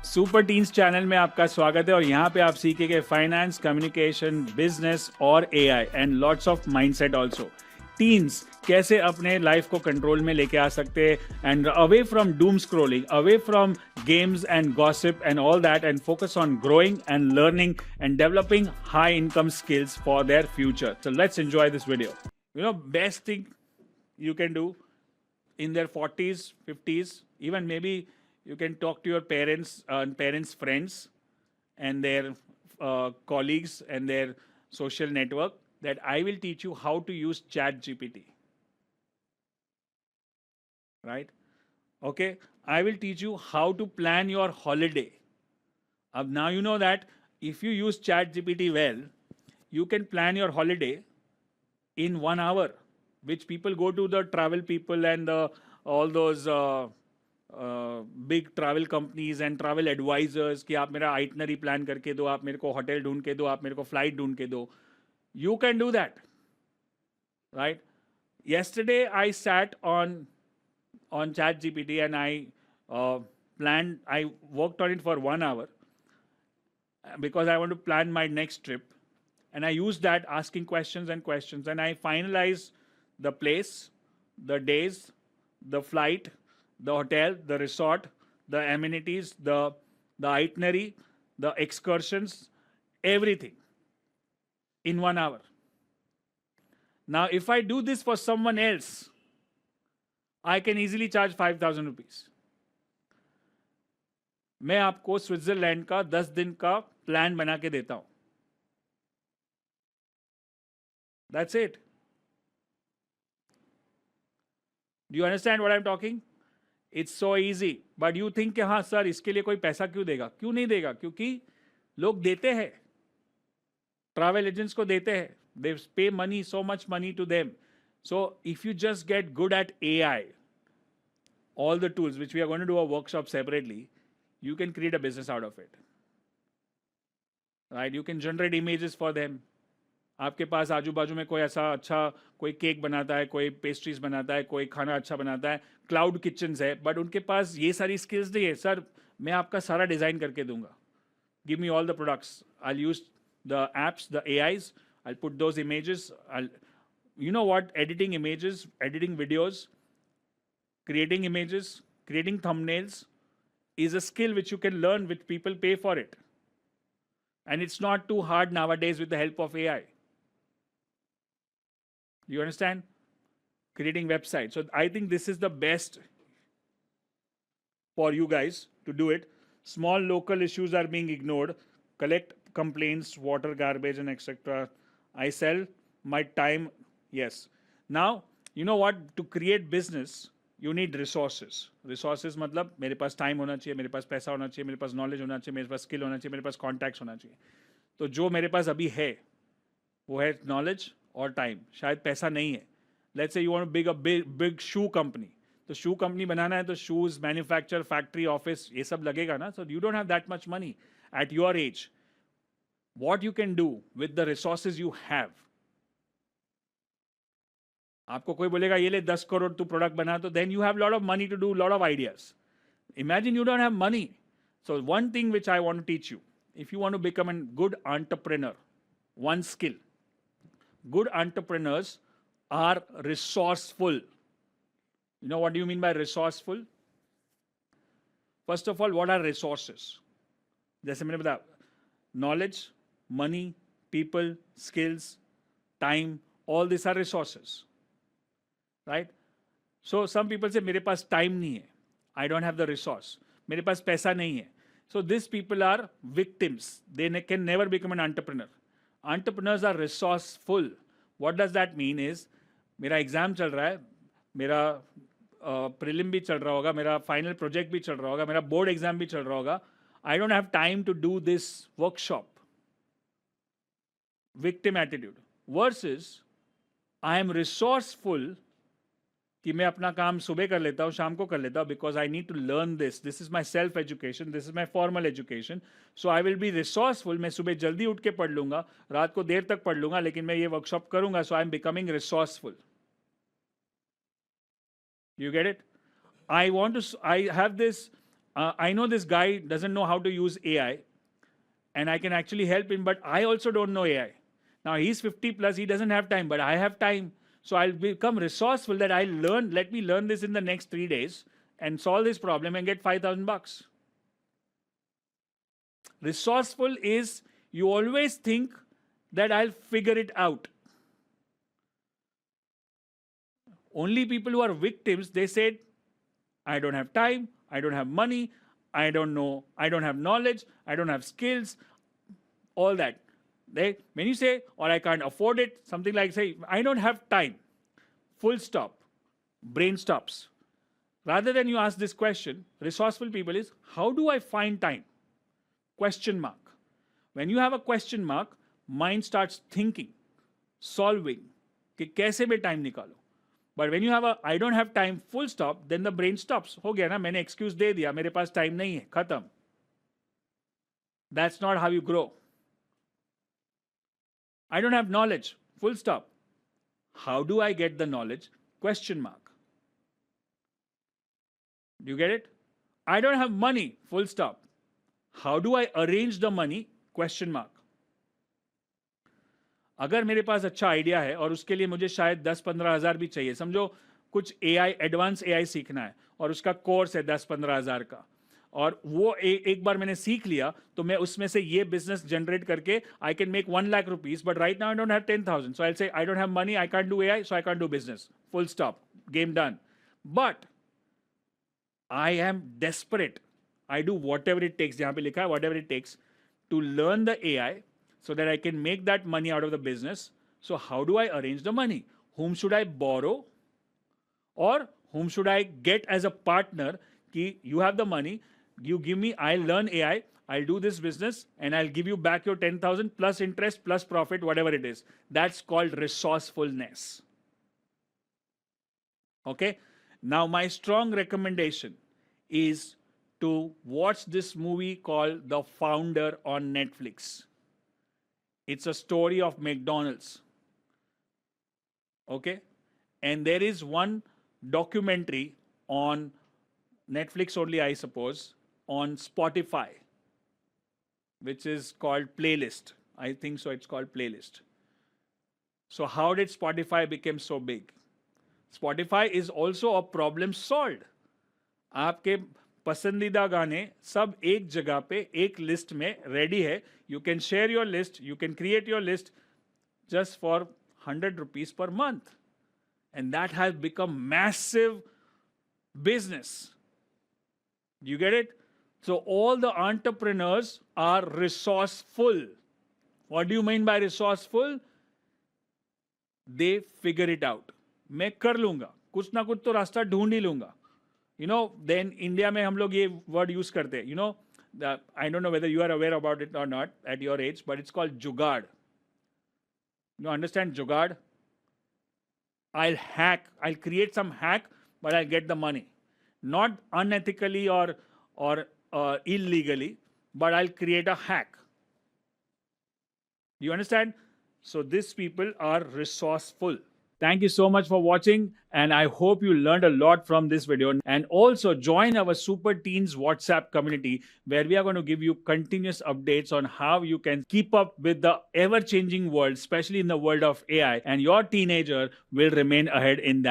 Super teens channel में आपका स्वागत है और यहाँ पे आप सीखेंगे फाइनेंस, कम्युनिकेशन, बिजनेस और AI and lots of mindset also. Teens कैसे अपने लाइफ को कंट्रोल में लेके आ सकते हैं and away from Doom scrolling, away from games and gossip and all that, and focus on growing and learning and developing high income skills for their future. So let's enjoy this video. Best thing you can do in their 40s, 50s, even maybe you can talk to your parents and parents' friends and their colleagues and their social network that I will teach you how to use Chat GPT. Right? Okay, I will teach you how to plan your holiday. Now you know that if you use ChatGPT well, you can plan your holiday in 1 hour, which people go to the travel people and all those big travel companies and travel advisors कि आप मेरा itinerary plan करके दो, आप मेरे को hotel ढूंढ के दो, आप मेरे को flight ढूंढ के दो. You can do that, right? Yesterday I sat on ChatGPT and I worked on it for 1 hour because I want to plan my next trip. And I used that asking questions and I finalized the place, the days, the flight, the hotel, the resort, the amenities, the itinerary, the excursions, everything in 1 hour. Now, if I do this for someone else, I can easily charge 5,000 rupees. मैं आपको Switzerland का 10 दिन का plan बना के देता हूं. That's it. Do you understand what I'm talking? It's so easy. But you think कि हाँ सर इसके लिए कोई पैसा क्यों देगा? क्यों नहीं देगा? क्योंकि लोग देते हैं, ट्रैवल एजेंट्स को देते हैं. They pay money, so much money to them. So if you just get good at AI, all the tools which we are going to do a workshop separately, you can create a business out of it. Right? You can generate images for them. आपके पास आजू बाजू में कोई ऐसा अच्छा कोई cake बनाता है, कोई पेस्ट्रीज बनाता है, कोई खाना अच्छा बनाता है, क्लाउड किचन्स है, बट उनके पास ये सारी स्किल्स नहीं है. सर मैं आपका सारा डिजाइन करके दूंगा. Give me all the products. I use the apps, the AIs. I'll put those images. You know what? Editing images, editing videos, creating images, creating thumbnails is a skill which you can learn, which people pay for it. And it's not too hard nowadays with the help of AI. You understand? Creating websites. So I think this is the best for you guys to do it. Small local issues are being ignored. Collect complaints, water, garbage, and etc. I sell my time. Yes. Now, you know what? To create business, you need resources. Resources मतलब मेरे पास time होना चाहिए, मेरे पास पैसा होना चाहिए, मेरे पास knowledge होना चाहिए, मेरे पास skill होना चाहिए, मेरे पास contacts होना चाहिए. तो जो मेरे पास अभी है, वो है knowledge और time. शायद पैसा नहीं है. Let's say you want to big shoe company. तो shoe company बनाना है तो shoes, manufacture, factory, office ये सब लगेगा ना. So you don't have that much money at your age. What you can do with the resources you have. आपको कोई बोलेगा ये ले 10 करोड़ तू प्रोडक्ट बना, तो then you have lot of money to do lot of ideas. Imagine you don't have money. So one thing which I want to teach you, if you want to become a good entrepreneur, one skill. Good entrepreneurs are resourceful. You know what do you mean by resourceful? First of all, what are resources? जैसे मैंने बताया, knowledge, money, people, skills, time, all these are resources. Right? So some people say मेरे पास time नहीं है. I don't have the resource. मेरे पास पैसा नहीं है. So these people are victims. They can never become an entrepreneur. Entrepreneurs are resourceful. What does that mean is, मेरा exam चल रहा है, मेरा प्रीलिम भी चल रहा होगा, मेरा फाइनल प्रोजेक्ट भी चल रहा होगा, मेरा बोर्ड एग्जाम भी चल रहा होगा. I don't have time to do this workshop. Victim attitude. Versus, I am resourceful कि मैं अपना काम सुबह कर लेता हूँ, शाम को कर लेता हूँ, because I need to learn this. This is my self education. This is my formal education. So I will be resourceful. मैं सुबह जल्दी उठ के पढ़ लूंगा, रात को देर तक पढ़ लूंगा, लेकिन मैं ये वर्कशॉप करूंगा. So I am becoming resourceful. You get it? I have this I know this guy doesn't know how to use AI, and I can actually help him, but I also don't know AI. Now he's 50 plus, he doesn't have time, but I have time. So I'll become resourceful that let me learn this in the next 3 days and solve this problem and get $5,000. Resourceful is you always think that I'll figure it out. Only people who are victims, they said, I don't have time, I don't have money, I don't know, I don't have knowledge, I don't have skills, all that. When you say, or I can't afford it, something like say, I don't have time, full stop, brain stops. Rather than you ask this question, resourceful people is, how do I find time? Question mark. When you have a question mark, mind starts thinking, solving, कि कैसे मैं time निकालो. But when you have a I don't have time, full stop, then the brain stops. हो गया ना, मैंने excuse दे दिया, मेरे पास time नहीं है, खत्म. That's not how you grow. I don't have knowledge, full stop. How do I get the knowledge? Question mark. Do you get it? I don't have money, full stop. How do I arrange the money? Question mark. अगर मेरे पास अच्छा idea है और उसके लिए मुझे शायद 10-15 हज़ार भी चाहिए, समझो कुछ AI एडवांस AI सीखना है और उसका कोर्स है 10-15 हज़ार का, और वो एक बार मैंने सीख लिया तो मैं उसमें से ये बिजनेस जनरेट करके I can make 1 lakh rupees, but right now I don't have 10,000, so I say I don't have money, I can't do AI, so I can't do business, full stop, game done. But I am desperate, I do whatever it takes, जहां पे लिखा है whatever it takes to learn the AI so that I can make that money out of the business. So how do I arrange the money? Whom should I borrow? Or whom should I get as a partner? Ki you have the money, you give me, I'll learn AI, I'll do this business, and I'll give you back your 10,000 plus interest plus profit, whatever it is. That's called resourcefulness. Okay? Now my strong recommendation is to watch this movie called The Founder on Netflix. It's a story of McDonald's. Okay? And there is one documentary on Netflix only, I suppose, on Spotify, which is called Playlist. I think so, it's called Playlist. So how did Spotify become so big? Spotify is also a problem solved. आपके पसंदीदा गाने सब एक जगह पे एक list में ready है. You can share your list, you can create your list just for 100 rupees per month, and that has become massive business. You get it? So all the entrepreneurs are resourceful. What do you mean by resourceful? They figure it out. मैं कर लूंगा, कुछ ना कुछ तो रास्ता ढूंढ ही लूंगा. You know, then India में हम लोग ये word use करते हैं. You know, I don't know whether you are aware about it or not at your age, but it's called jugaad. You understand jugaad? I'll create some hack, but I'll get the money. Not unethically or illegally, but I'll create a hack. You understand? So these people are resourceful. Thank you so much for watching, and I hope you learned a lot from this video. And also join our Super Teens WhatsApp community, where we are going to give you continuous updates on how you can keep up with the ever-changing world, especially in the world of AI, and your teenager will remain ahead in that.